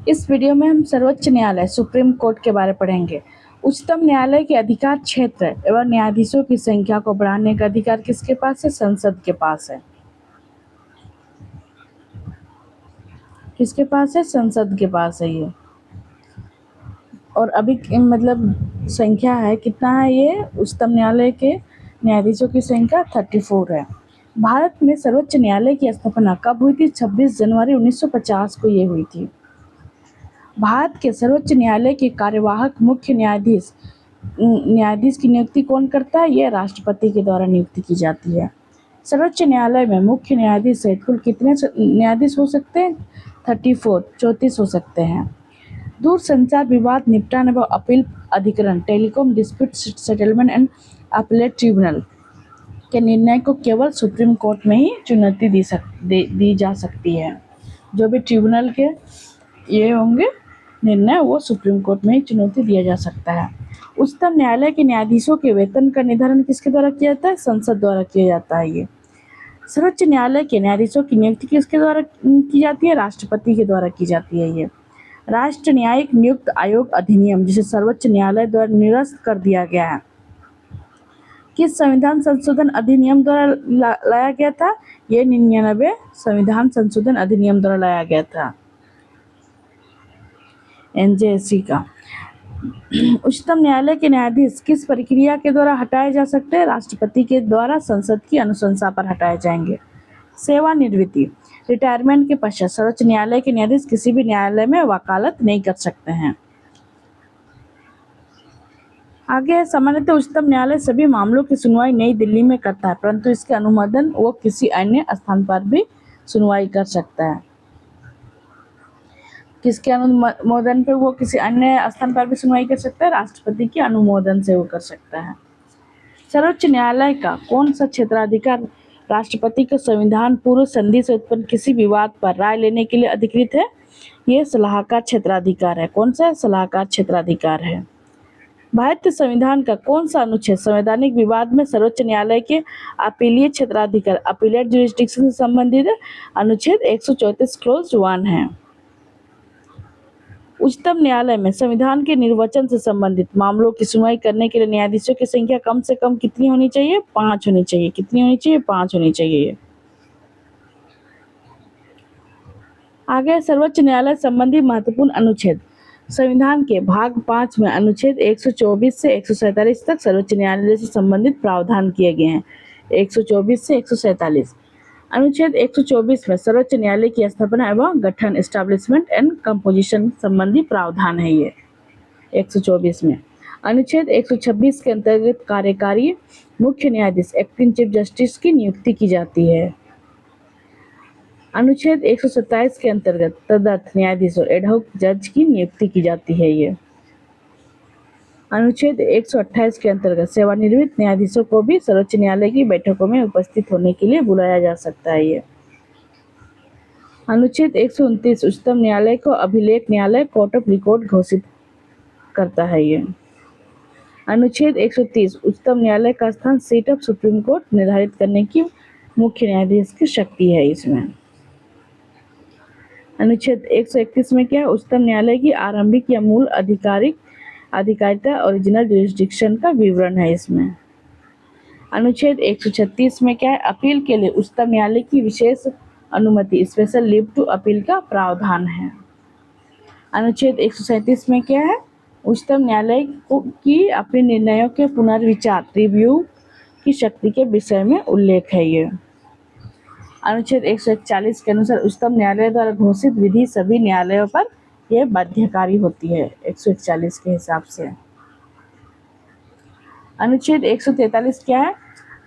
इस वीडियो में हम सर्वोच्च न्यायालय सुप्रीम कोर्ट के बारे में पढ़ेंगे। उच्चतम न्यायालय के अधिकार क्षेत्र एवं न्यायाधीशों की संख्या को बढ़ाने का अधिकार किसके पास है? संसद के पास है। किसके पास है? संसद के पास है ये। और अभी मतलब संख्या है कितना है ये? उच्चतम न्यायालय के न्यायाधीशों की संख्या 34 है। भारत में सर्वोच्च न्यायालय की स्थापना कब हुई थी? 26 जनवरी 1950 को ये हुई थी। भारत के सर्वोच्च न्यायालय के कार्यवाहक मुख्य न्यायाधीश की नियुक्ति कौन करता है? यह राष्ट्रपति के द्वारा नियुक्ति की जाती है। सर्वोच्च न्यायालय में मुख्य न्यायाधीश सहित कुल कितने न्यायाधीश हो सकते हैं? 34 हो सकते हैं। दूरसंचार विवाद निपटान एवं अपील अधिकरण telecom dispute settlement and appellate tribunal के निर्णय को केवल सुप्रीम कोर्ट में ही चुनौती दी जा सकती है। जो भी ट्रिब्यूनल के ये होंगे निर्णय वो सुप्रीम कोर्ट में ही चुनौती दिया जा सकता है। उच्चतम न्यायालय के न्यायाधीशों के वेतन का निर्धारण किसके द्वारा किया जाता है? संसद द्वारा किया जाता है ये। सर्वोच्च न्यायालय के न्यायाधीशों की नियुक्ति किसके द्वारा की जाती है? राष्ट्रपति के द्वारा की जाती है ये। राष्ट्र न्यायिक नियुक्त आयोग अधिनियम जिसे सर्वोच्च न्यायालय द्वारा निरस्त कर दिया गया है, किस संविधान संशोधन अधिनियम द्वारा लाया गया था? ये 99 संविधान संशोधन अधिनियम द्वारा लाया गया था, NJSC का। उच्चतम न्यायालय के न्यायाधीश किस प्रक्रिया के द्वारा हटाए जा सकते हैं? राष्ट्रपति के द्वारा संसद की अनुशंसा पर हटाए जाएंगे। सेवानिवृत्ति रिटायरमेंट के पश्चात सर्वोच्च न्यायालय के न्यायाधीश किसी भी न्यायालय में वकालत नहीं कर सकते हैं। आगे सामान्यतः उच्चतम न्यायालय सभी मामलों की सुनवाई नई दिल्ली में करता है, परंतु इसके अनुमोदन वो किसी अन्य स्थान पर भी सुनवाई कर सकता है। किसके अनुमोदन पर वो किसी अन्य स्थान पर भी सुनवाई कर सकता है? राष्ट्रपति के अनुमोदन से वो कर सकता है। सर्वोच्च न्यायालय का कौन सा क्षेत्राधिकार राष्ट्रपति को संविधान पूर्व संधि से उत्पन्न किसी विवाद पर राय लेने के लिए अधिकृत है? ये सलाहकार क्षेत्राधिकार है। कौन सा? सलाहकार क्षेत्राधिकार है। भारतीय संविधान का कौन सा अनुच्छेद संवैधानिक विवाद में सर्वोच्च न्यायालय के अपीलीय क्षेत्राधिकार अपीलेट ज्यूरिसडिक्शन से संबंधित है? अनुच्छेद 134 क्लोज 1 है। उच्चतम न्यायालय में संविधान के निर्वचन से संबंधित मामलों की सुनवाई करने के लिए न्यायाधीशों की संख्या कम से कम कितनी होनी चाहिए? 5 होनी चाहिए। कितनी होनी चाहिए? 5 होनी चाहिए। आगे सर्वोच्च न्यायालय संबंधी महत्वपूर्ण अनुच्छेद संविधान के भाग 5 में अनुच्छेद 124 से 147 तक सर्वोच्च न्यायालय से संबंधित प्रावधान किए गए हैं। 124 से 147। अनुच्छेद 124 में सर्वोच्च न्यायालय की स्थापना एवं गठन एस्टैब्लिशमेंट एंड कंपोजिशन संबंधी प्रावधान है ये 124 में। अनुच्छेद 126 के अंतर्गत कार्यकारी मुख्य न्यायाधीश एक्टिंग चीफ जस्टिस की नियुक्ति की जाती है। अनुच्छेद 127 के अंतर्गत तदर्थ न्यायाधीश और एडहॉक जज की नियुक्ति की जाती है ये। अनुच्छेद 128 के अंतर्गत सेवानिवृत्त न्यायाधीशों को भी सर्वोच्च न्यायालय की बैठकों में उपस्थित होने के लिए बुलाया जा सकता है ये। अनुच्छेद 129 उच्चतम न्यायालय को अभिलेख न्यायालय कोर्ट ऑफ रिकॉर्ड घोषित करता है ये। अनुच्छेद 130 उच्चतम न्यायालय का स्थान सीट ऑफ सुप्रीम कोर्ट निर्धारित करने की मुख्य न्यायाधीश की शक्ति है इसमें। अनुच्छेद 131 में क्या है? उच्चतम न्यायालय की आरंभिक या मूल अधिकारिता ओरिजिनल ज्यूरिसडिक्शन का विवरण है इसमें। अनुच्छेद 136 में क्या है? अपील के लिए उच्चतम न्यायालय की विशेष अनुमति स्पेशल लीव टू अपील का प्रावधान है। अनुच्छेद 137 में क्या है? उच्चतम न्यायालय की अपने निर्णयों के पुनर्विचार रिव्यू की शक्ति के विषय में उल्लेख है ये। अनुच्छेद 141 के अनुसार उच्चतम न्यायालय द्वारा घोषित विधि सभी न्यायालयों पर यह बाध्यकारी होती है 141 के हिसाब से। अनुच्छेद 143 क्या है?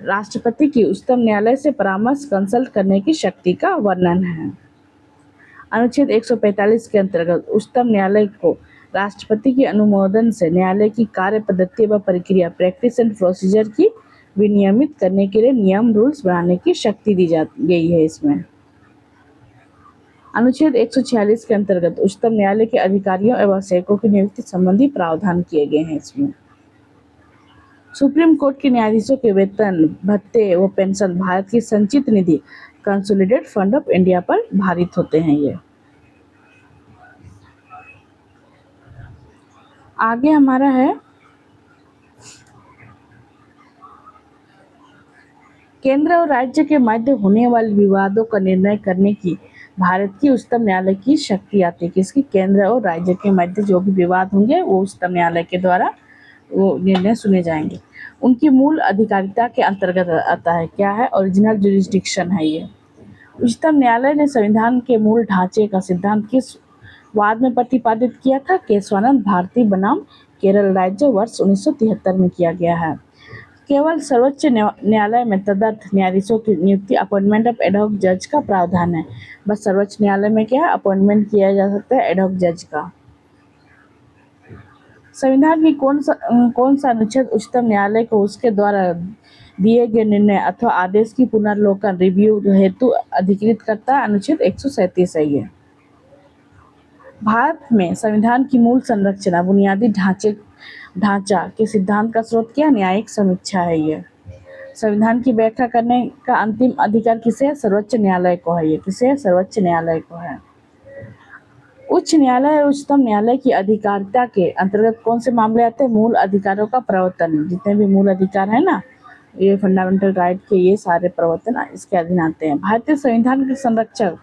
राष्ट्रपति की उच्चतम न्यायालय से परामर्श कंसल्ट करने की शक्ति का वर्णन है। अनुच्छेद 145 के अंतर्गत उच्चतम न्यायालय को राष्ट्रपति के अनुमोदन से न्यायालय की कार्य पद्धति व प्रक्रिया प्रैक्टिस एंड प्रोसीजर की विनियमित करने के लिए नियम रूल्स बनाने की शक्ति दी गई है इसमें। अनुच्छेद 146 के अंतर्गत उच्चतम न्यायालय के अधिकारियों एवं सेवकों की नियुक्ति संबंधी प्रावधान किए गए हैं इसमें। सुप्रीम कोर्ट के न्यायाधीशों के वेतन भत्ते व पेंशन भारत की संचित निधि कंसोलिडेटेड फंड ऑफ इंडिया पर भारित होते हैं ये। आगे हमारा है केंद्र और राज्य के मध्य होने वाले विवादों का निर्णय करने की भारत की उच्चतम न्यायालय की शक्ति आती है। किसकी? केंद्र और राज्य के मध्य जो भी विवाद होंगे वो उच्चतम न्यायालय के द्वारा वो निर्णय सुने जाएंगे। उनकी मूल अधिकारिता के अंतर्गत आता है। क्या है? ओरिजिनल जुरिस्डिक्शन है ये। उच्चतम न्यायालय ने संविधान के मूल ढांचे का सिद्धांत किस वाद में प्रतिपादित किया था? केशवानंद भारती बनाम केरल राज्य वर्ष 1973 में किया गया है। केवल सर्वोच्च न्यायालय में तदर्थ न्यायाधीशों की नियुक्ति अपॉइंटमेंट ऑफ एडहॉक जज का प्रावधान है। बस सर्वोच्च न्यायालय में क्या है? अपॉइंटमेंट किया जा सकता है एडहॉक जज का। संविधान की कौन सा अनुच्छेद उच्चतम न्यायालय को उसके द्वारा दिए गए निर्णय अथवा आदेश की पुनर्लोकन रिव्यू हेतु अधिकृत करता है? अनुच्छेद 137 है ये। भारत में संविधान की मूल संरचना बुनियादी ढांचा के सिद्धांत का स्रोत क्या? न्यायिक समीक्षा है ये। संविधान की व्याख्या करने का अंतिम अधिकार किसे है? सर्वोच्च न्यायालय को है ये। किसे है? सर्वोच्च न्यायालय को है। उच्च न्यायालय और उच्चतम न्यायालय की अधिकारिता के अंतर्गत कौन से मामले आते हैं? मूल अधिकारों का प्रवर्तन। जितने भी मूल अधिकार है ना, ये फंडामेंटल राइट के ये सारे प्रवर्तन इसके अधीन आते हैं। भारतीय संविधान के संरक्षक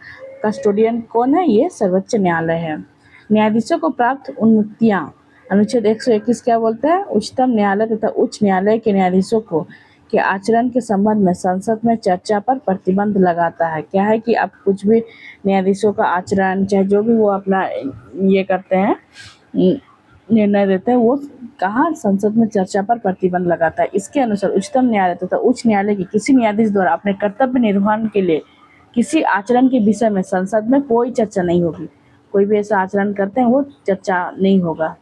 कस्टोडियन कौन है? ये सर्वोच्च न्यायालय है। न्यायाधीशों को प्राप्त उन्नतियां अनुच्छेद 121 क्या बोलता है? उच्चतम न्यायालय तथा उच्च न्यायालय के न्यायाधीशों को के आचरण के संबंध में संसद में चर्चा पर प्रतिबंध लगाता है। क्या है कि आप कुछ भी न्यायाधीशों का आचरण चाहे जो भी वो अपना ये करते हैं निर्णय देते हैं, वो कहाँ? संसद में चर्चा पर प्रतिबंध लगाता है। इसके अनुसार उच्चतम न्यायालय तथा उच्च न्यायालय की किसी न्यायाधीश द्वारा अपने कर्तव्य निर्वहन के लिए किसी आचरण के विषय में संसद में कोई चर्चा नहीं होगी। कोई भी ऐसा आचरण करते हैं वो चर्चा नहीं होगा।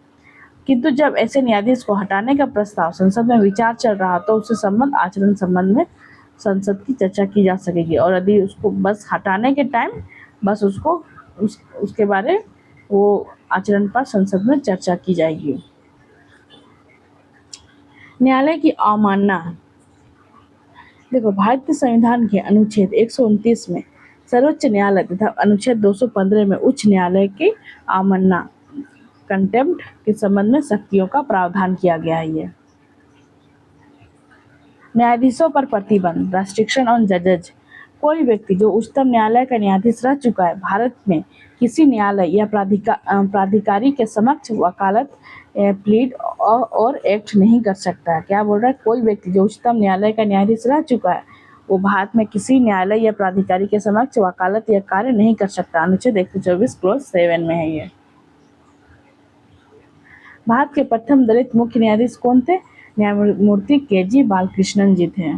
किंतु जब ऐसे न्यायाधीश को हटाने का प्रस्ताव संसद में विचार चल रहा तो उससे संबंध आचरण संबंध में संसद की चर्चा की जा सकेगी। और यदि उसको बस हटाने के टाइम बस उसको उसके बारे वो आचरण पर संसद में चर्चा की जाएगी। न्यायालय की अवमानना। देखो, भारतीय संविधान के अनुच्छेद 129 में सर्वोच्च न्यायालय तथा अनुच्छेद 215 में उच्च न्यायालय की अवमानना कंटेम्प्ट के संबंध में शक्तियों का प्रावधान किया गया है। ये न्यायाधीशों पर प्रतिबंध रेस्ट्रिक्शन ऑन जजेज। कोई व्यक्ति जो उच्चतम न्यायालय का न्यायाधीश रह चुका है भारत में किसी न्यायालय या प्राधिकारी के समक्ष वकालत प्लीड और एक्ट नहीं कर सकता है। क्या बोल रहा है? कोई व्यक्ति जो उच्चतम न्यायालय का न्यायाधीश रह चुका है वो भारत में किसी न्यायालय या प्राधिकारी के समक्ष वकालत या कार्य नहीं कर सकता। अनुच्छेद 124 क्लॉज 7 में है ये। भारत के प्रथम दलित मुख्य न्यायाधीश कौन थे? न्यायमूर्ति के.जी. बालकृष्णन जी थे।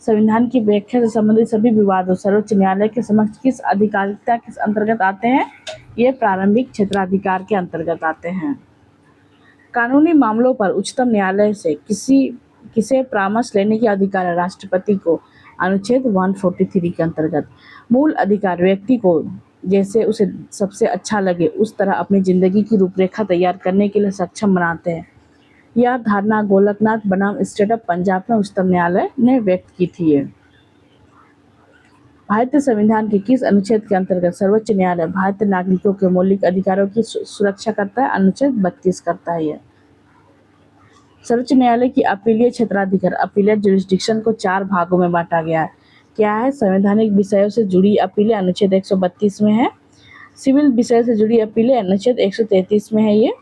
संविधान की व्याख्या से संबंधित सभी विवादों सर्वोच्च न्यायालय के समक्ष किस अधिकारिता के अंतर्गत आते हैं? ये प्रारंभिक क्षेत्राधिकार के अंतर्गत आते हैं। कानूनी मामलों पर उच्चतम न्यायालय से किसे परामर्श लेने की अधिकार है? राष्ट्रपति को। अनुच्छेद 143 के अंतर्गत। मूल अधिकार व्यक्ति को जैसे उसे सबसे अच्छा लगे उस तरह अपनी जिंदगी की रूपरेखा तैयार करने के लिए सक्षम बनाते हैं। यह धारणा गोलकनाथ बनाम स्टेट ऑफ पंजाब में उच्चतम न्यायालय ने व्यक्त की थी। भारतीय संविधान के किस अनुच्छेद के अंतर्गत सर्वोच्च न्यायालय भारतीय नागरिकों के मौलिक अधिकारों की सुरक्षा करता है? अनुच्छेद 32 करता है। यह सर्वोच्च न्यायालय की अपीलीय क्षेत्राधिकार अपीलेट जुरिस्डिक्शन को 4 भागों में बांटा गया है। क्या है? संवैधानिक विषयों से जुड़ी अपीलें अनुच्छेद 132 में है। सिविल विषय से जुड़ी अपीलें अनुच्छेद 133 में है। ये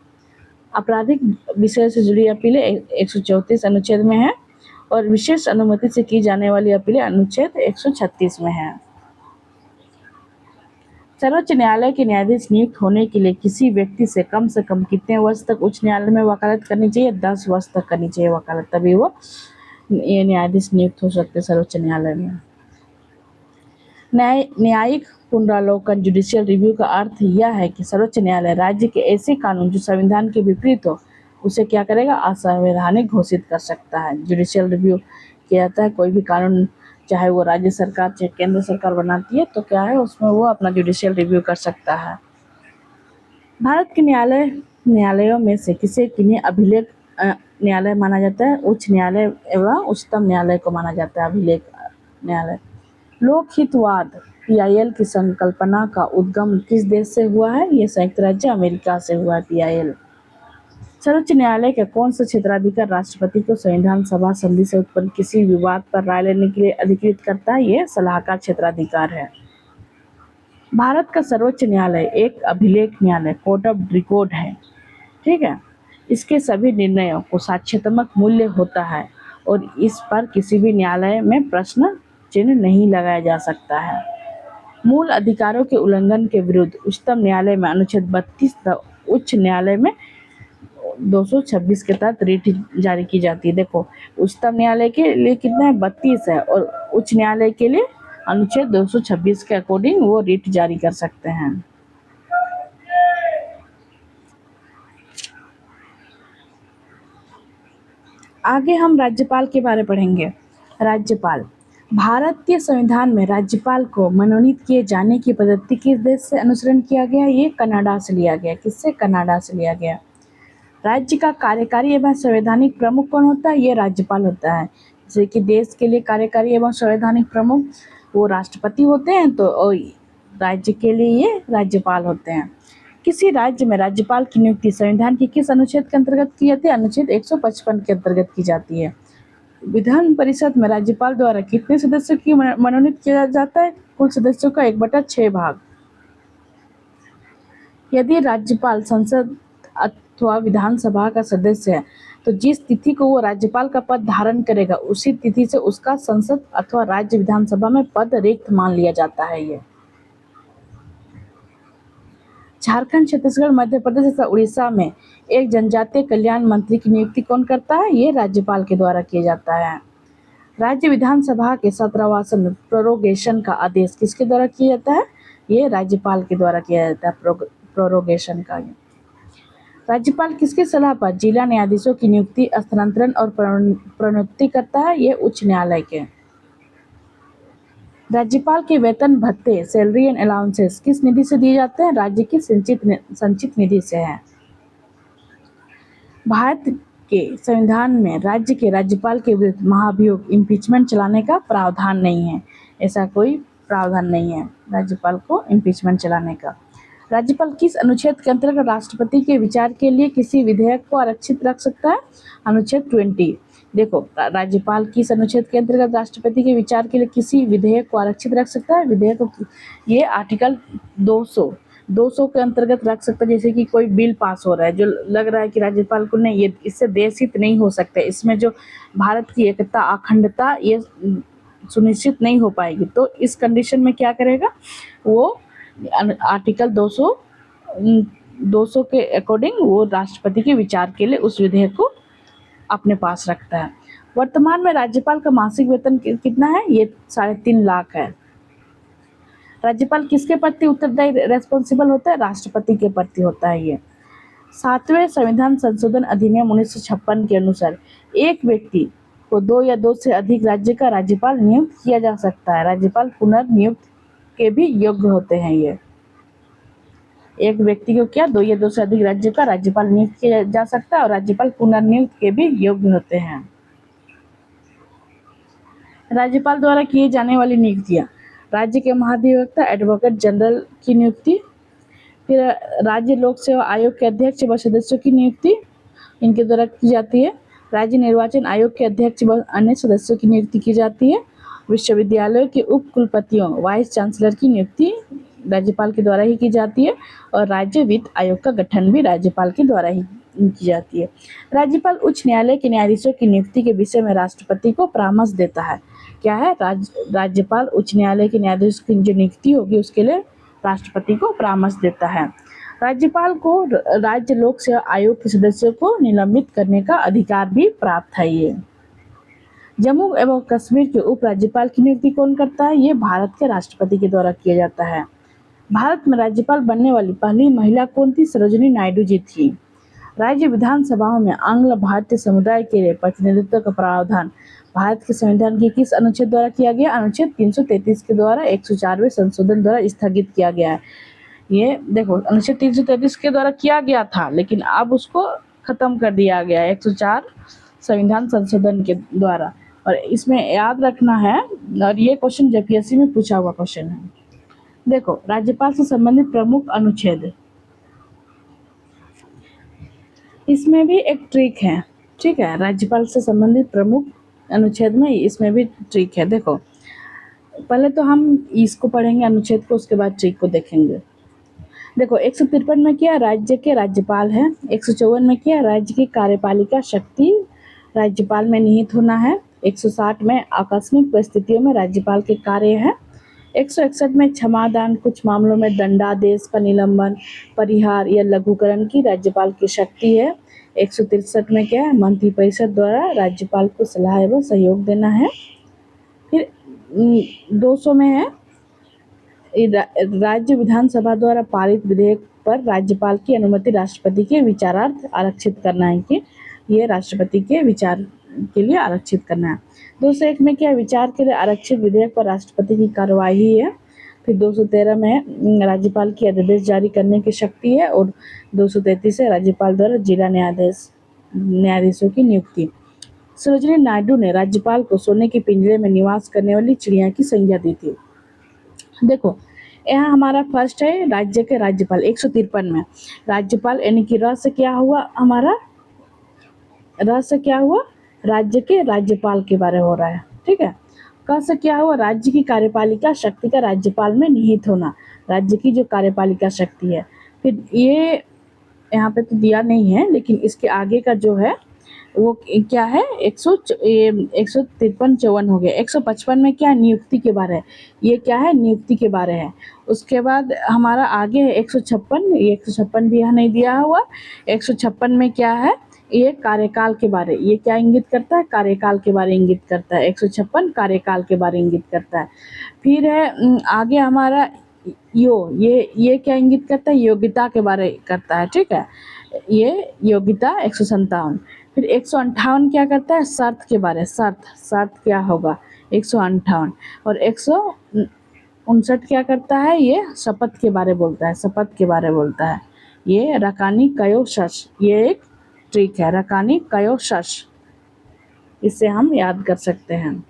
आपराधिक विषय से जुड़ी अपीलें 134 अनुच्छेद में है और विशेष अनुमति से की जाने वाली अपीलें अनुच्छेद 136 में है। सर्वोच्च न्यायालय के न्यायाधीश नियुक्त होने के लिए किसी व्यक्ति से कम कितने वर्ष तक उच्च न्यायालय में वकालत करनी चाहिए? 10 वर्ष तक करनी चाहिए वकालत, तभी वो ये न्यायाधीश नियुक्त हो सकते सर्वोच्च न्यायालय में। न्यायिक पुनरावलोकन जुडिशियल रिव्यू का अर्थ यह है कि सर्वोच्च न्यायालय राज्य के ऐसे कानून जो संविधान के विपरीत हो उसे क्या करेगा? असंवैधानिक घोषित कर सकता है। जुडिशियल रिव्यू किया जाता है कोई भी कानून, चाहे वो राज्य सरकार चाहे केंद्र सरकार बनाती है, तो क्या है उसमें वो अपना जुडिशियल रिव्यू कर सकता है। भारत के न्यायालयों में से किन्हें अभिलेख न्यायालय माना जाता है? उच्च न्यायालय एवं उच्चतम न्यायालय को माना जाता है अभिलेख न्यायालय। लोकहितवाद पीआईएल की संकल्पना का उद्गम किस देश से हुआ है? ये संयुक्त राज्य अमेरिका से हुआ है पीआईएल। सर्वोच्च न्यायालय का कौन सा क्षेत्राधिकार राष्ट्रपति को संविधान सभा संधि से उत्पन्न किसी विवाद पर राय लेने के लिए अधिकृत करता है? ये सलाहकार क्षेत्राधिकार है। भारत का सर्वोच्च न्यायालय एक अभिलेख न्यायालय, कोर्ट ऑफ रिकॉर्ड है, ठीक है। इसके सभी निर्णयों को साक्ष्यात्मक मूल्य होता है और इस पर किसी भी न्यायालय में प्रश्न चिन्ह नहीं लगाया जा सकता है। मूल अधिकारों के उल्लंघन के विरुद्ध उच्चतम न्यायालय में अनुच्छेद 32 तथा उच्च न्यायालय में 226 के तहत रिट जारी की जाती है। देखो, उच्चतम न्यायालय के लिए कितना है, 32 है, और उच्च न्यायालय के लिए अनुच्छेद 226 के अकॉर्डिंग वो रिट जारी कर सकते हैं। आगे हम राज्यपाल के बारे में पढ़ेंगे। राज्यपाल भारतीय संविधान में राज्यपाल को मनोनीत किए जाने की पद्धति किस देश से अनुसरण किया गया? ये कनाडा से लिया गया। किससे? कनाडा से लिया गया। राज्य का कार्यकारी एवं संवैधानिक प्रमुख कौन होता है? ये राज्यपाल होता है। जैसे कि देश के लिए कार्यकारी एवं संवैधानिक प्रमुख वो राष्ट्रपति होते हैं, तो राज्य के लिए ये राज्यपाल होते हैं। किसी राज्य में राज्यपाल की नियुक्ति संविधान के किस अनुच्छेद के अंतर्गत की जाती है? अनुच्छेद 155 के अंतर्गत की जाती है। विधान परिषद में राज्यपाल द्वारा कितने सदस्यों की मनोनीत किया जाता है? कुल सदस्यों का 1/6 भाग। यदि राज्यपाल संसद अथवा विधानसभा का सदस्य है तो जिस तिथि को वो राज्यपाल का पद धारण करेगा उसी तिथि से उसका संसद अथवा राज्य विधानसभा में पद रिक्त मान लिया जाता है। ये झारखंड, छत्तीसगढ़, मध्य प्रदेश तथा उड़ीसा में एक जनजातीय कल्याण मंत्री की नियुक्ति कौन करता है? ये राज्यपाल के द्वारा किया जाता है। राज्य विधानसभा के सत्रावासन में प्रोरोगेशन का आदेश किसके द्वारा किया जाता है? ये राज्यपाल के द्वारा किया जाता है। प्रोरोगेशन का राज्यपाल किसकी सलाह पर जिला न्यायाधीशों की नियुक्ति, स्थानांतरण और प्रोन्नति करता है? ये उच्च न्यायालय के। राज्यपाल के वेतन भत्ते, सैलरी एंड अलाउंसेस किस निधि से दिए जाते हैं? राज्य की संचित निधि से है। भारत के संविधान में राज्य के राज्यपाल के विरुद्ध महाभियोग इम्पीचमेंट चलाने का प्रावधान नहीं है। ऐसा कोई प्रावधान नहीं है राज्यपाल को इम्पीचमेंट चलाने का। राज्यपाल किस अनुच्छेद के अंतर्गत राष्ट्रपति के विचार के लिए किसी विधेयक को आरक्षित रख सकता है? अनुच्छेद 20। देखो, राज्यपाल किस अनुच्छेद के अंतर्गत राष्ट्रपति के विचार के लिए किसी विधेयक को आरक्षित रख सकता है? विधेयक ये आर्टिकल 200 के अंतर्गत रख सकता है। जैसे कि कोई बिल पास हो रहा है जो लग रहा है कि राज्यपाल को नहीं, ये इससे देश हित नहीं हो सकता, इसमें जो भारत की एकता, अखंडता ये सुनिश्चित नहीं हो पाएगी, तो इस कंडीशन में क्या करेगा वो आर्टिकल 200 के अकॉर्डिंग वो राष्ट्रपति के विचार के लिए उस विधेयक को अपने पास रखता है। वर्तमान में राज्यपाल का मासिक वेतन कितना है? ये 3.5 लाख है। राज्यपाल किसके प्रति उत्तरदायी रेस्पॉन्सिबल होता है? राष्ट्रपति के प्रति होता है। ये 7वें संविधान संशोधन अधिनियम 1956 के अनुसार एक व्यक्ति को 2 या 2 से अधिक राज्य का राज्यपाल नियुक्त किया जा सकता है। राज्यपाल पुनर्नियुक्त के भी योग्य होते हैं। ये एक व्यक्ति को क्या 2 या 2 से अधिक राज्य का राज्यपाल नियुक्त किया जा सकता है और राज्यपाल पुनर्नियुक्त के भी योग्य होते हैं। राज्यपाल द्वारा किए जाने वाली नियुक्तियां, राज्य के महाधिवक्ता एडवोकेट जनरल की नियुक्ति, फिर राज्य लोक सेवा आयोग के अध्यक्ष व सदस्यों की नियुक्ति इनके द्वारा की जाती है। राज्य निर्वाचन आयोग के अध्यक्ष व अन्य सदस्यों की नियुक्ति की जाती है। विश्वविद्यालयों के उप कुलपतियों, वाइस चांसलर की नियुक्ति राज्यपाल के द्वारा ही की जाती है और राज्य वित्त आयोग का गठन भी राज्यपाल के द्वारा ही की जाती है। राज्यपाल उच्च न्यायालय के न्यायाधीशों की नियुक्ति के विषय में राष्ट्रपति को परामर्श देता है। क्या है? राज्यपाल उच्च न्यायालय के न्यायाधीश की जो नियुक्ति होगी उसके लिए राष्ट्रपति को परामर्श देता है। राज्यपाल को राज्य लोक सेवा आयोग के सदस्यों को निलंबित करने का अधिकार भी प्राप्त है। ये जम्मू एवं कश्मीर के उप राज्यपाल की नियुक्ति कौन करता है? ये भारत के राष्ट्रपति के द्वारा किया जाता है। भारत में राज्यपाल बनने वाली पहली महिला कौन थी? सरोजिनी नायडू जी थी। राज्य विधानसभाओं में आंग्ल भारतीय समुदाय के लिए प्रतिनिधित्व का प्रावधान भारत के संविधान के किस अनुच्छेद द्वारा किया गया? अनुच्छेद 333 के द्वारा 104वें संशोधन द्वारा स्थगित किया गया है। ये देखो, अनुच्छेद 333 के द्वारा किया गया था लेकिन अब उसको खत्म कर दिया गया 104 संविधान संशोधन के द्वारा। और इसमें याद रखना है, और ये क्वेश्चन जेपीएससी में पूछा हुआ क्वेश्चन है। देखो, राज्यपाल से संबंधित प्रमुख अनुच्छेद, इसमें भी एक ट्रिक है, ठीक है। राज्यपाल से संबंधित प्रमुख अनुच्छेद में इसमें भी ट्रिक है। देखो, पहले तो हम इसको पढ़ेंगे अनुच्छेद को, उसके बाद ट्रिक को देखेंगे। देखो, 153 में क्या, राज्य के राज्यपाल है। 154 में क्या, राज्य की कार्यपालिका शक्ति राज्यपाल में निहित होना है। 160 में आकस्मिक परिस्थितियों में राज्यपाल के कार्य है। 161 में क्षमादान, कुछ मामलों में दंडादेश का निलंबन, परिहार या लघुकरण की राज्यपाल की शक्ति है। 163 में क्या है, मंत्रिपरिषद द्वारा राज्यपाल को सलाह एवं सहयोग देना है। फिर 200 में है, राज्य विधानसभा द्वारा पारित विधेयक पर राज्यपाल की अनुमति राष्ट्रपति के विचारार्थ आरक्षित करना है, कि ये राष्ट्रपति के विचार के लिए आरक्षित करना है। 201 में क्या, विचार के लिए आरक्षित विधेयक पर राष्ट्रपति की कार्यवाही है। फिर 213 में राज्यपाल की अध्यादेश जारी करने की शक्ति है। और 233 है, राज्यपाल द्वारा जिला न्यायाधीशों की नियुक्ति। सरोजिनी नायडू ने राज्यपाल को सोने के पिंजरे में निवास करने वाली चिड़िया की संज्ञा दी थी। देखो, यहाँ हमारा फर्स्ट है राज्य के राज्यपाल। 153 में राज्यपाल यानी कि र से क्या हुआ, हमारा र से क्या हुआ, राज्य के राज्यपाल के बारे हो रहा है, ठीक है। क से क्या हुआ, राज्य की कार्यपालिका शक्ति का राज्यपाल में निहित होना, राज्य की जो कार्यपालिका शक्ति है। फिर ये यहाँ पे तो दिया नहीं है, लेकिन इसके आगे का जो है वो क्या है, 153-54 हो गया। 155 में क्या है, नियुक्ति के बारे है, ये क्या है, नियुक्ति के बारे है। उसके बाद हमारा आगे है 156, ये 156 भी यहाँ नहीं दिया हुआ। 156 में क्या है, ये कार्यकाल के बारे, ये क्या इंगित करता है, कार्यकाल के बारे इंगित करता है। 156 कार्यकाल के बारे इंगित करता है। फिर है आगे हमारा ये क्या इंगित करता है, योग्यता के बारे करता है, ठीक है, ये योग्यता। 157। फिर 158 क्या करता है, शर्त के बारे, शर्त क्या होगा, 158। और 159 क्या करता है, ये शपथ के बारे बोलता है, शपथ के बारे बोलता है। ये रकानी कयो शश, ये एक ट्रिक है, रकानी कयो शश, इससे हम याद कर सकते हैं।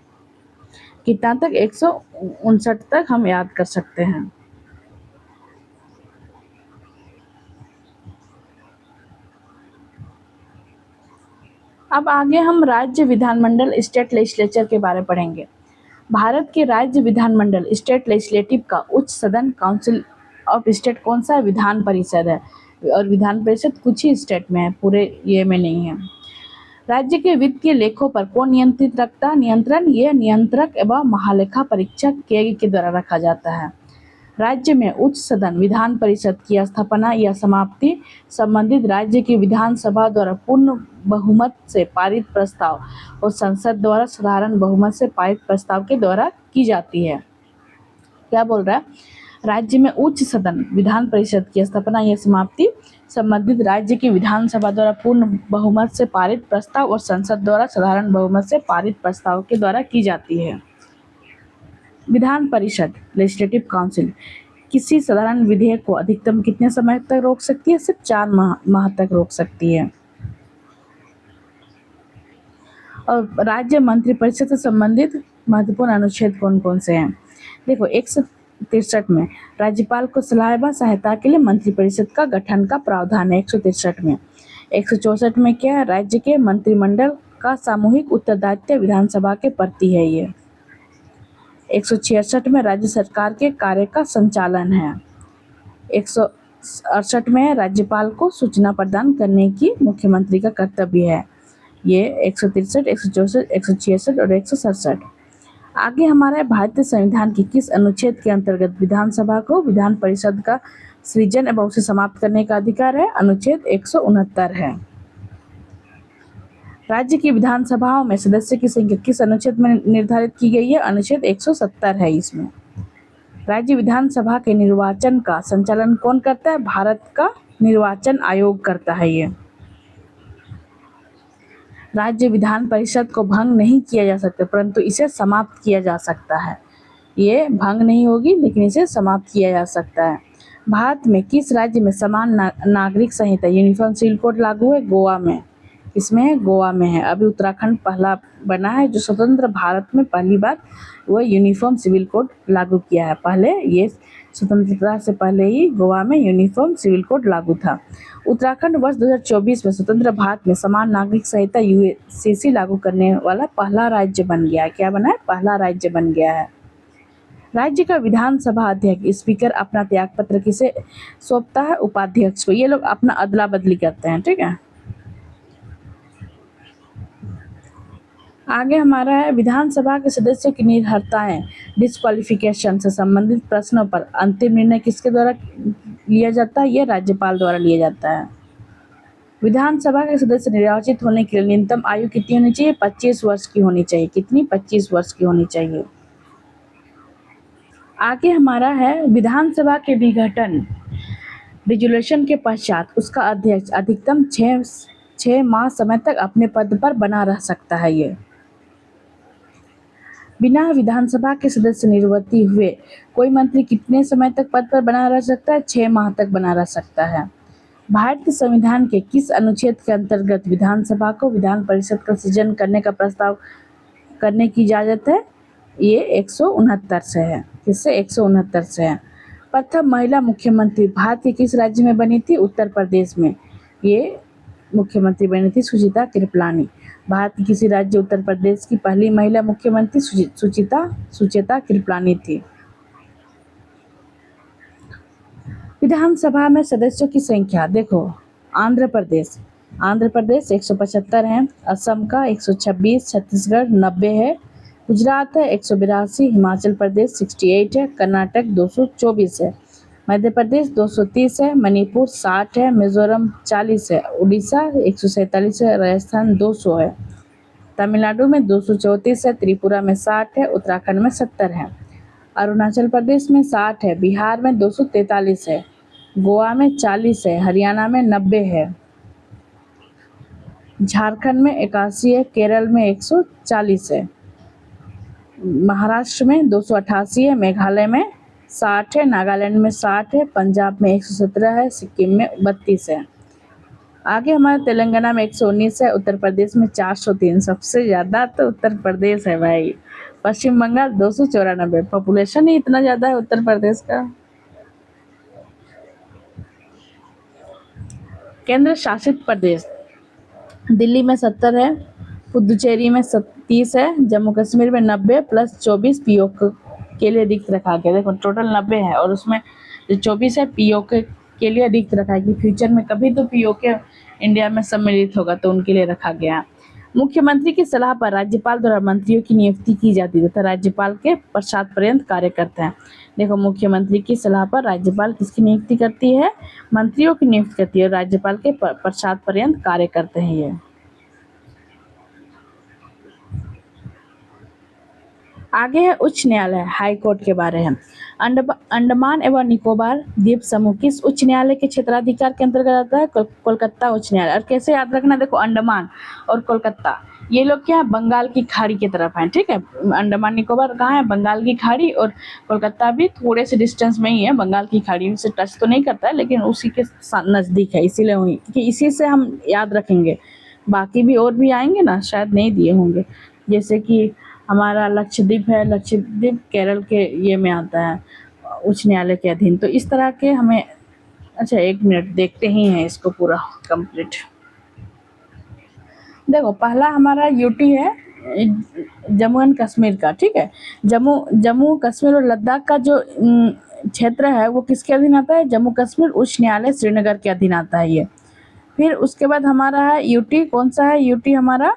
कितना तक, 159 तक हम याद कर सकते हैं। अब आगे हम राज्य विधानमंडल स्टेट लेजिस्लेचर के बारे में पढ़ेंगे। भारत के राज्य विधानमंडल स्टेट लेजिस्लेटिव का उच्च सदन काउंसिल ऑफ स्टेट कौन सा है, विधान परिषद है। और विधान परिषद कुछ ही स्टेट में है, पूरे ये में नहीं है। राज्य के वित्तीय लेखों पर कौन नियंत्रित रखता है, नियंत्रण, ये नियंत्रक एवं महालेखा परीक्षक के द्वारा रखा जाता है। राज्य में उच्च सदन विधान परिषद की स्थापना या समाप्ति संबंधित राज्य की विधानसभा द्वारा पूर्ण बहुमत से पारित प्रस्ताव और संसद द्वारा साधारण बहुमत से पारित प्रस्ताव के द्वारा की जाती है। क्या बोल रहा है, राज्य में उच्च सदन विधान परिषद की स्थापना या समाप्ति संबंधित राज्य की विधानसभा द्वारा पूर्ण बहुमत से पारित प्रस्ताव और संसद द्वारा साधारण बहुमत से पारित प्रस्ताव के द्वारा की जाती है। विधान परिषद लेजिस्लेटिव काउंसिल किसी साधारण विधेयक को अधिकतम कितने समय तक रोक सकती है, सिर्फ 4 माह तक रोक सकती है। और राज्य मंत्रिपरिषद से संबंधित महत्वपूर्ण अनुच्छेद कौन कौन से हैं। देखो, 163 में राज्यपाल को सलाह व सहायता के लिए मंत्रिपरिषद का गठन का प्रावधान है। 163 में 164 में क्या है, राज्य के मंत्रिमंडल का सामूहिक उत्तरदायित्व विधानसभा के प्रति है। ये 166 में राज्य सरकार के कार्य का संचालन है। 168 में राज्यपाल को सूचना प्रदान करने की मुख्यमंत्री का कर्तव्य है। ये 163, 164, 166 और 167। आगे हमारा भारतीय संविधान की किस अनुच्छेद के अंतर्गत विधानसभा को विधान परिषद का सृजन एवं उसे समाप्त करने का अधिकार है, अनुच्छेद 169 है। राज्य की विधानसभाओं में सदस्य की संख्या किस अनुच्छेद में निर्धारित की गई है, अनुच्छेद 170 है। इसमें राज्य विधानसभा के निर्वाचन का संचालन कौन करता है, भारत का निर्वाचन आयोग करता है। ये राज्य विधान परिषद को भंग नहीं किया जा सकता, परंतु इसे समाप्त किया जा सकता है। ये भंग नहीं होगी, लेकिन इसे समाप्त किया जा सकता है। भारत में किस राज्य में समान नागरिक संहिता यूनिफॉर्म सिविल कोड लागू है, गोवा में। इसमें है, गोवा में है। अभी उत्तराखंड पहला बना है जो स्वतंत्र भारत में पहली बार वो यूनिफॉर्म सिविल कोड लागू किया है। पहले ये स्वतंत्रता से पहले ही गोवा में यूनिफॉर्म सिविल कोड लागू था। उत्तराखंड वर्ष 2024 में स्वतंत्र भारत में समान नागरिक संहिता यूसीसी लागू करने वाला पहला राज्य बन गया है। क्या बना है? पहला राज्य बन गया है। राज्य का विधानसभा अध्यक्ष स्पीकर अपना त्यागपत्र किसे सौंपता है? उपाध्यक्ष को। ये लोग अपना अदला बदली करते हैं, ठीक है। आगे हमारा है विधानसभा के सदस्यों की निर्हरताएं डिस्क्वालिफिकेशन से संबंधित प्रश्नों पर अंतिम निर्णय किसके द्वारा लिया जाता है? यह राज्यपाल द्वारा लिया जाता है। विधानसभा के सदस्य निर्वाचित होने के लिए न्यूनतम आयु कितनी होनी चाहिए? 25 वर्ष की होनी चाहिए। कितनी? 25 वर्ष की होनी चाहिए। आगे हमारा है विधानसभा के विघटन रिजोल्यूशन के पश्चात उसका अध्यक्ष अधिकतम 6 माह समय तक अपने पद पर बना रह सकता है। ये बिना विधानसभा के सदस्य निर्वर्ती हुए कोई मंत्री कितने समय तक पद पर बना रह सकता है? 6 माह तक बना रह सकता है। भारतीय संविधान के किस अनुच्छेद के अंतर्गत विधानसभा को विधान परिषद का सृजन करने का प्रस्ताव करने की इजाजत है? ये 169 से है। किससे? 169 से है। प्रथम महिला मुख्यमंत्री भारत के किस राज्य में बनी थी? उत्तर प्रदेश में ये मुख्यमंत्री बनी थी सुचिता कृपलानी। भारत के किसी राज्य उत्तर प्रदेश की पहली महिला मुख्यमंत्री सुचिता कृपलानी थी। विधानसभा में सदस्यों की संख्या देखो, आंध्र प्रदेश 175 है, असम का 126, छत्तीसगढ़ 90 है, गुजरात है 182, हिमाचल प्रदेश 68 है, कर्नाटक 224 है, मध्य प्रदेश 230 है, मणिपुर 60 है, मिजोरम 40 है, उड़ीसा 147 है, राजस्थान 200 है, तमिलनाडु में 234 है, त्रिपुरा में 60 है, उत्तराखंड में 70 है, अरुणाचल प्रदेश में 60 है, बिहार में 243 है, गोवा में 40 है, हरियाणा में 90 है, झारखंड में 81 है, केरल में 140 है, महाराष्ट्र में 288 है, मेघालय में 60 है, नागालैंड में 60 है, पंजाब में 117 है, सिक्किम में 32 है। आगे हमारा तेलंगाना में 119 है, उत्तर प्रदेश में 403। सबसे ज़्यादा तो उत्तर प्रदेश है भाई। पश्चिम बंगाल 294। पॉपुलेशन ही इतना ज़्यादा है उत्तर प्रदेश का। केंद्र शासित प्रदेश दिल्ली में 70 है, पुदुचेरी में 30 है, जम्मू कश्मीर में 90 प्लस 24 पीओके के लिए रिक्त रखा गया। देखो टोटल 90 है और उसमें जो 24 है पीओके के लिए रिक्त रखा है कि फ्यूचर में कभी तो पीओके इंडिया में सम्मिलित होगा तो उनके लिए रखा गया। मुख्यमंत्री की सलाह पर राज्यपाल द्वारा मंत्रियों की नियुक्ति की जाती है तथा राज्यपाल के पश्चात पर्यंत कार्य करते हैं। देखो मुख्यमंत्री की सलाह पर राज्यपाल किसकी नियुक्ति करती है? मंत्रियों की नियुक्ति करती है और राज्यपाल के पश्चात पर्यंत कार्य करते हैं। ये आगे है उच्च न्यायालय हाई कोर्ट के बारे में। अंडमान एवं निकोबार द्वीप समूह किस उच्च न्यायालय के क्षेत्राधिकार के अंतर्गत आता है? कोलकाता उच्च न्यायालय। और कैसे याद रखना, देखो अंडमान और कोलकाता ये लोग क्या है? बंगाल की खाड़ी की तरफ है, ठीक है। अंडमान निकोबार कहाँ है? बंगाल की खाड़ी। और कोलकाता भी थोड़े से डिस्टेंस में ही है, बंगाल की खाड़ी से टच तो नहीं करता है लेकिन उसी के नज़दीक है, इसीलिए वही, क्योंकि इसी से हम याद रखेंगे। बाकी भी और भी आएंगे ना, शायद नहीं दिए होंगे। जैसे कि हमारा लक्षद्वीप है, लक्षद्वीप केरल के ये में आता है उच्च न्यायालय के अधीन। तो इस तरह के हमें, अच्छा 1 मिनट देखते ही हैं इसको पूरा कंप्लीट। देखो पहला हमारा यूटी है जम्मू एंड कश्मीर का, ठीक है। जम्मू कश्मीर और लद्दाख का जो क्षेत्र है वो किसके अधीन आता है? जम्मू कश्मीर उच्च न्यायालय श्रीनगर के अधीन आता है ये। फिर उसके बाद हमारा है यूटी, कौन सा है यूटी हमारा?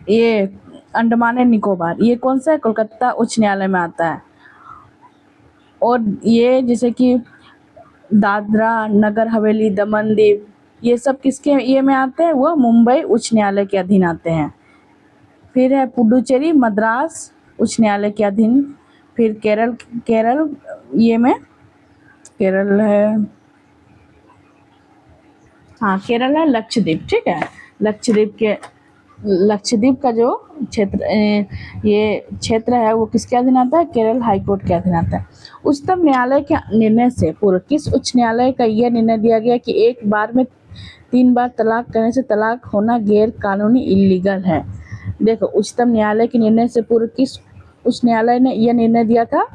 ये अंडमान एंड निकोबार, ये कौन सा है? कोलकाता उच्च न्यायालय में आता है। और ये जैसे कि दादरा नगर हवेली दमन दीव ये सब किसके ये में आते हैं? वो मुंबई उच्च न्यायालय के अधीन आते हैं। फिर है पुडुचेरी मद्रास उच्च न्यायालय के अधीन। फिर केरल ये में केरल है, हाँ केरल है लक्षद्वीप, ठीक है। लक्षद्वीप का जो क्षेत्र ये क्षेत्र है वो किसके अधीन आता है? केरल हाई कोर्ट के अधीन आता है। उच्चतम न्यायालय के निर्णय से पूर्व किस उच्च न्यायालय का यह निर्णय दिया गया कि एक बार में 3 बार तलाक करने से तलाक होना गैर कानूनी इलीगल है? देखो उच्चतम न्यायालय के निर्णय से पूर्व किस उच्च न्यायालय ने यह निर्णय दिया था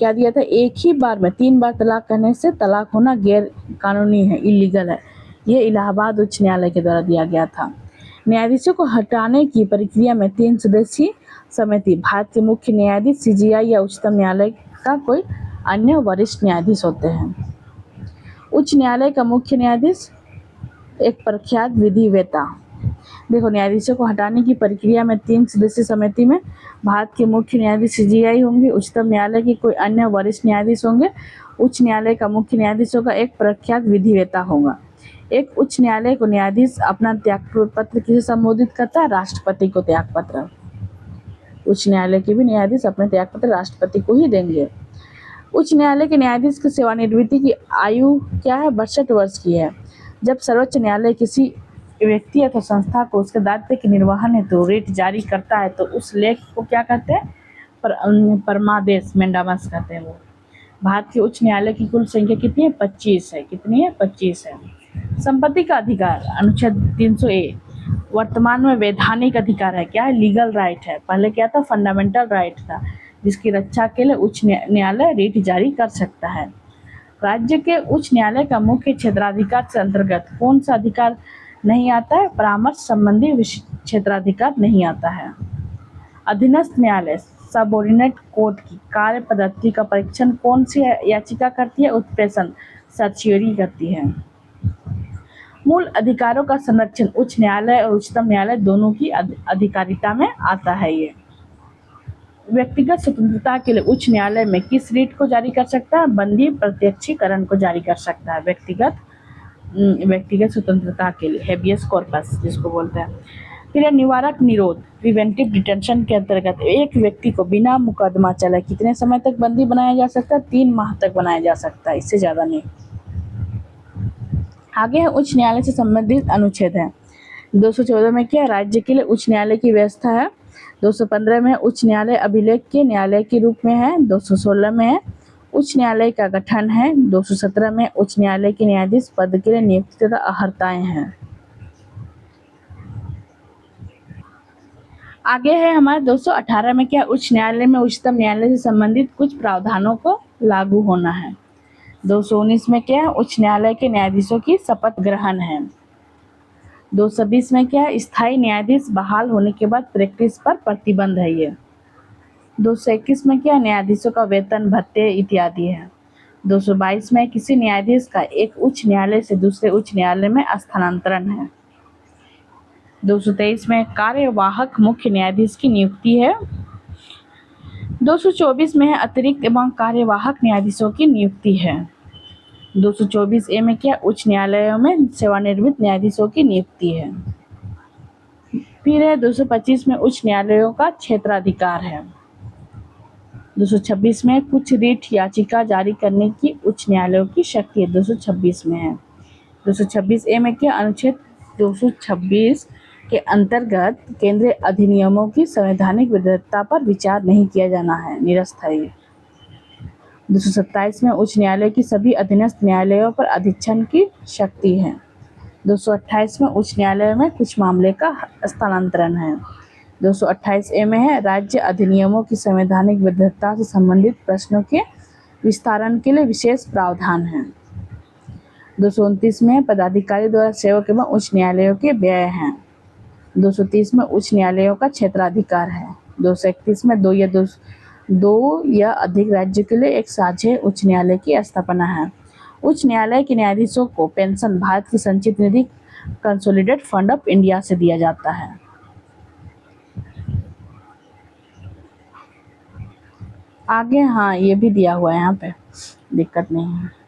क्या दिया था, एक ही बार में 3 बार तलाक करने से तलाक होना गैर कानूनी है, इलीगल है। ये इलाहाबाद उच्च न्यायालय के द्वारा दिया गया था। न्यायाधीशों को हटाने की प्रक्रिया में 3 सदस्यीय समिति, भारत के मुख्य न्यायाधीश, सीजेआई या उच्चतम न्यायालय का कोई अन्य वरिष्ठ न्यायाधीश होते हैं। उच्च न्यायालय का मुख्य न्यायाधीश एक प्रख्यात विधिवेत्ता। देखो, न्यायाधीशों को हटाने की प्रक्रिया में 3 सदस्यीय समिति में भारत के मुख्य न्यायाधीश सीजेआई होंगे, उच्चतम न्यायालय के कोई अन्य वरिष्ठ न्यायाधीश होंगे, उच्च न्यायालय का मुख्य न्यायाधीश होगा, एक प्रख्यात विधिवेत्ता होगा। एक उच्च न्यायालय को न्यायाधीश अपना त्यागपत्र किसे संबोधित करता है, राष्ट्रपति को त्यागपत्र। उच्च न्यायालय के भी न्यायाधीश अपने त्यागपत्र राष्ट्रपति को ही देंगे। उच्च न्यायालय के न्यायाधीश की सेवानिवृत्ति की आयु क्या है, 62 वर्ष की है। जब सर्वोच्च न्यायालय किसी व्यक्ति अथवा संस्था को उसके दायित्व के निर्वहन हेतु रिट जारी करता है तो उस लेख को क्या कहते हैं, परमादेश, मैंडामस कहते हैं वो। भारत के उच्च न्यायालय की कुल संख्या कितनी है, 25 है। कितनी है, 25 है। संपत्ति का अधिकार, अनुच्छेद 300A वर्तमान में वैधानिक अधिकार है। क्या है, लीगल राइट है। पहले क्या था, फंडामेंटल राइट था, जिसकी रक्षा के लिए उच्च न्यायालय रिट जारी कर सकता है। राज्य के उच्च न्यायालय का मुख्य क्षेत्राधिकार से अंतर्गत कौन सा अधिकार नहीं आता है, परामर्श संबंधी क्षेत्राधिकार नहीं आता है। अधीनस्थ न्यायालय, सबऑर्डिनेट कोर्ट की कार्य पद्धति का परीक्षण कौन सी याचिका करती है, उत्प्रेषण, सर्चियरी करती है। मूल अधिकारों का संरक्षण उच्च न्यायालय और उच्चतम न्यायालय दोनों की अधिकारिता में आता है। ये व्यक्तिगत स्वतंत्रता के लिए उच्च न्यायालय में किस रीट को जारी कर सकता है, बंदी प्रत्यक्षीकरण को जारी कर सकता है। व्यक्तिगत स्वतंत्रता के लिए हेबियस कॉर्पस जिसको बोलते हैं। फिर निवारक निरोध, प्रिवेंटिव डिटेंशन के अंतर्गत एक व्यक्ति को बिना मुकदमा चलाए कितने समय तक बंदी बनाया जा सकता है, 3 माह तक बनाया जा सकता है, इससे ज़्यादा नहीं। आगे है उच्च न्यायालय से संबंधित अनुच्छेद है। 214 में क्या, राज्य के लिए उच्च न्यायालय की व्यवस्था है। 215 में उच्च न्यायालय अभिलेख के न्यायालय के रूप में है। 216 में है उच्च न्यायालय का गठन है। 217 में उच्च न्यायालय के न्यायाधीश पद के लिए नियुक्ति तथा अर्हताएं हैं। आगे है हमारे 218 में क्या, उच्च न्यायालय में उच्चतम न्यायालय से संबंधित कुछ प्रावधानों को लागू होना है। 219 में क्या है, उच्च न्यायालय के न्यायाधीशों की शपथ ग्रहण है। 220 में क्या है, स्थायी न्यायाधीश बहाल होने के बाद प्रैक्टिस पर प्रतिबंध है। ये 221 में क्या, न्यायाधीशों का वेतन, भत्ते इत्यादि है। 222 में किसी न्यायाधीश का एक उच्च न्यायालय से दूसरे उच्च न्यायालय में स्थानांतरण है। 223 में कार्यवाहक मुख्य न्यायाधीश की नियुक्ति है। 224 में है अतिरिक्त एवं कार्यवाहक न्यायाधीशों की नियुक्ति है। 224A में क्या, उच्च न्यायालयों में सेवानिवृत्त न्यायाधीशों की नियुक्ति है। फिर है 225 में उच्च न्यायालयों का क्षेत्राधिकार है। 226 में कुछ रिट याचिका जारी करने की उच्च न्यायालयों की शक्ति है, 226 में है। 226A में क्या, अनुच्छेद 226 के अंतर्गत केंद्रीय अधिनियमों की संवैधानिक वैधता पर विचार नहीं किया जाना है, निरस्त है। 227 में उच्च न्यायालय की सभी अधीनस्थ न्यायालयों पर अधीक्षण की शक्ति है। 228 में उच्च न्यायालय में कुछ मामले का स्थानांतरण है। 228A में है राज्य अधिनियमों की संवैधानिक वैधता से संबंधित प्रश्नों के विस्तारण के लिए विशेष प्रावधान है। 229 में पदाधिकारी द्वारा सेवक एवं उच्च न्यायालयों के व्यय हैं। 230 में उच्च न्यायालयों का क्षेत्राधिकार है। 231 में दो या अधिक राज्यों के लिए एक साझे उच्च न्यायालय की स्थापना है। उच्च न्यायालय के न्यायाधीशों को पेंशन भारत की संचित निधि कंसोलिडेटेड फंड ऑफ इंडिया से दिया जाता है। आगे हाँ, ये भी दिया हुआ है, यहाँ पे दिक्कत नहीं है।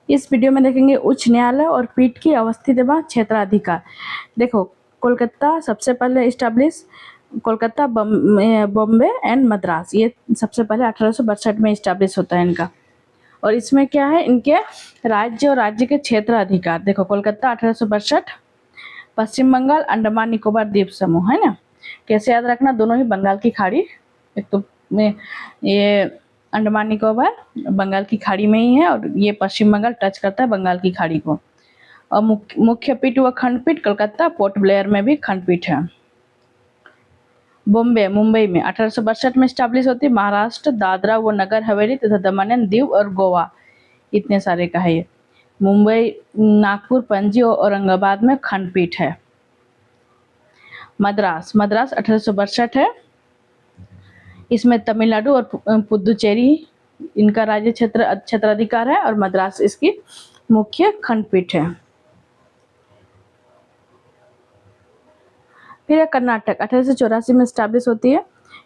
इस वीडियो में देखेंगे उच्च न्यायालय और पीठ की अवस्थित एवं क्षेत्राधिकार। देखो, कोलकाता सबसे पहले इस्टेब्लिश, कोलकाता, बॉम्बे एंड मद्रास, ये सबसे पहले 1862 में इस्टेब्लिश होता है इनका। और इसमें क्या है, इनके राज्य और राज्य के क्षेत्र अधिकार। देखो, कोलकाता 1862, पश्चिम बंगाल, अंडमान निकोबार द्वीप समूह, है ना। कैसे याद रखना, दोनों ही बंगाल की खाड़ी, एक तो ये अंडमान निकोबार बंगाल की खाड़ी में ही है और ये पश्चिम बंगाल टच करता है बंगाल की खाड़ी को। और मुख्य पीठ व खंडपीठ कलकत्ता पोर्ट ब्लेयर में भी खंडपीठ है। बॉम्बे मुंबई में 1862 में स्टैब्लिश होती है। महाराष्ट्र दादरा व नगर हवेली तथा दमन एंड दीव और गोवा, इतने सारे का है ये। मुंबई नागपुर पणजी और औरंगाबाद में खंडपीठ है। मद्रास 1862 है। इसमें तमिलनाडु और पुदुचेरी इनका राज्य क्षेत्राधिकार है और मद्रास इसकी मुख्य खंडपीठ है। फिर कर्नाटक 1884 में स्टैब्लिश होती है।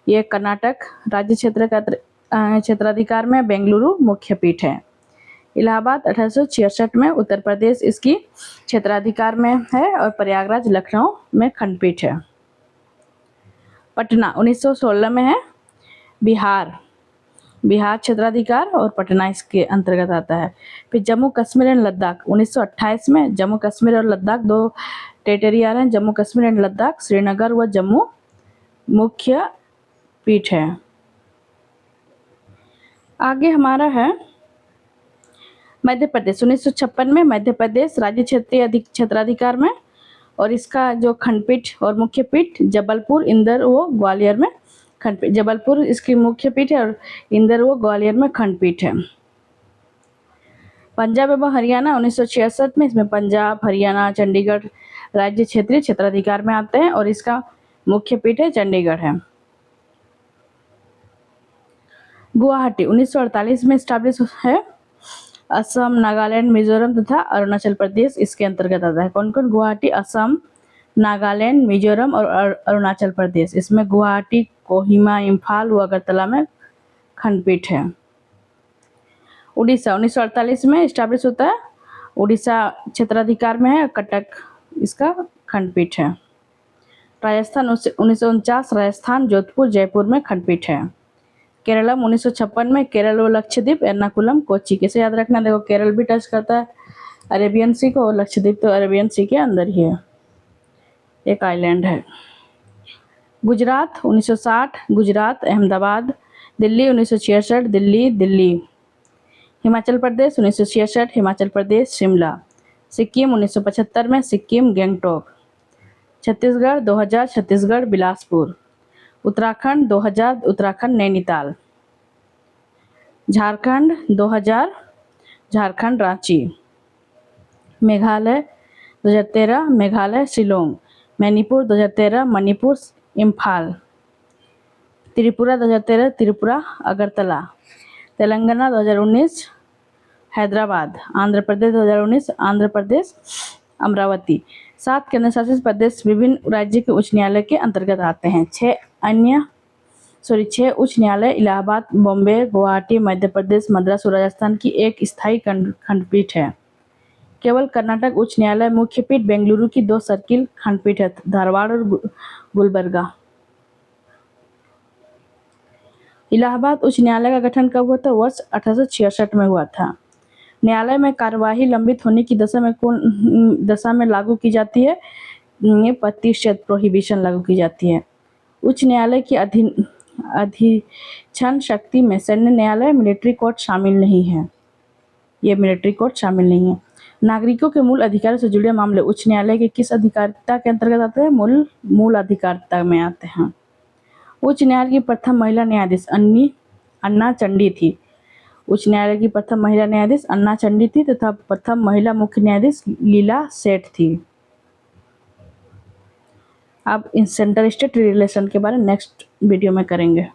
ये कर्नाटक राज्य क्षेत्र का क्षेत्राधिकार में बेंगलुरु मुख्य पीठ है। इलाहाबाद 1866 में उत्तर प्रदेश इसकी क्षेत्राधिकार में है और प्रयागराज लखनऊ में खंडपीठ है। पटना 1916 में है। बिहार क्षेत्राधिकार और पटना इसके अंतर्गत आता है। फिर जम्मू कश्मीर एंड लद्दाख 1928 में। जम्मू कश्मीर और लद्दाख दो टेरिटरी आ रहे हैं। जम्मू कश्मीर एंड लद्दाख श्रीनगर व जम्मू मुख्य पीठ है। आगे हमारा है मध्य प्रदेश 1956 में। मध्य प्रदेश राज्य क्षेत्राधिकार में और इसका जो खंडपीठ और मुख्य पीठ जबलपुर इंदौर व ग्वालियर में खंडपीठ। जबलपुर इसकी मुख्य पीठ है और इंदौर व ग्वालियर में खंडपीठ है। पंजाब एवं हरियाणा 1966 में। इसमें पंजाब हरियाणा चंडीगढ़ राज्य क्षेत्रीय क्षेत्राधिकार में आते हैं और इसका मुख्य पीठ है चंडीगढ़ है। गुवाहाटी 1948 में स्टैब्लिश है। असम नागालैंड मिजोरम तथा अरुणाचल प्रदेश इसके अंतर्गत आता है। कौन कौन? गुवाहाटी असम नागालैंड मिजोरम और अरुणाचल प्रदेश। इसमें गुवाहाटी कोहिमा इम्फाल व अगरतला में खंडपीठ है। उड़ीसा 1948 में स्टैब्लिश होता है। उड़ीसा क्षेत्राधिकार में है। कटक इसका खंडपीठ है। राजस्थान 1949 राजस्थान जोधपुर जयपुर में खंडपीठ है। केरलम 1956 में। केरल व लक्षद्वीप एर्नाकुलम कोच्चि। कैसे याद रखना? देखो केरल भी टच करता है अरेबियन सी को और लक्षद्वीप तो अरेबियन सी के अंदर ही है, एक आइलैंड है। गुजरात 1960 गुजरात अहमदाबाद। दिल्ली 1966 दिल्ली। हिमाचल प्रदेश 1966 हिमाचल प्रदेश शिमला। सिक्किम 1975 में सिक्किम गैंगटोक। छत्तीसगढ़ 2000 छत्तीसगढ़ बिलासपुर। उत्तराखंड 2000 उत्तराखंड नैनीताल। झारखंड 2000 झारखंड रांची। मेघालय 2013 मेघालय शिलोंग। मणिपुर 2013 मणिपुर इम्फाल। त्रिपुरा 2013 त्रिपुरा अगरतला। तेलंगाना 2019 हैदराबाद। आंध्र प्रदेश 2019 आंध्र प्रदेश अमरावती। 7 केंद्र शासित प्रदेश विभिन्न राज्य के उच्च न्यायालय के अंतर्गत आते हैं। 6 उच्च न्यायालय इलाहाबाद बॉम्बे गुवाहाटी मध्य प्रदेश मद्रास और राजस्थान की एक स्थायी खंडपीठ है। केवल कर्नाटक उच्च न्यायालय मुख्य पीठ बेंगलुरु की 2 सर्किल खंडपीठ है, धारवाड़ और गुलबर्गा। इलाहाबाद उच्च न्यायालय का गठन कब हुआ था? वर्ष 1866 में हुआ था। न्यायालय में कार्यवाही लंबित होने की दशा में लागू की जाती है। ये 25% प्रोहिबिशन लागू की जाती है। उच्च न्यायालय की अधिक्षण शक्ति में सैन्य न्यायालय मिलिट्री कोर्ट शामिल नहीं है। ये मिलिट्री कोर्ट शामिल नहीं है। नागरिकों के मूल अधिकारों से जुड़े मामले उच्च न्यायालय के किस अधिकारिता के अंतर्गत आते हैं? मूल अधिकारिता में आते हैं। उच्च न्यायालय की प्रथम महिला न्यायाधीश अन्ना चंडी थी। उच्च न्यायालय की प्रथम महिला न्यायाधीश अन्ना चंडी थी तथा प्रथम महिला मुख्य न्यायाधीश लीला सेठ थी। अब इन सेंटर स्टेट रिलेशन के बारे में नेक्स्ट वीडियो में करेंगे।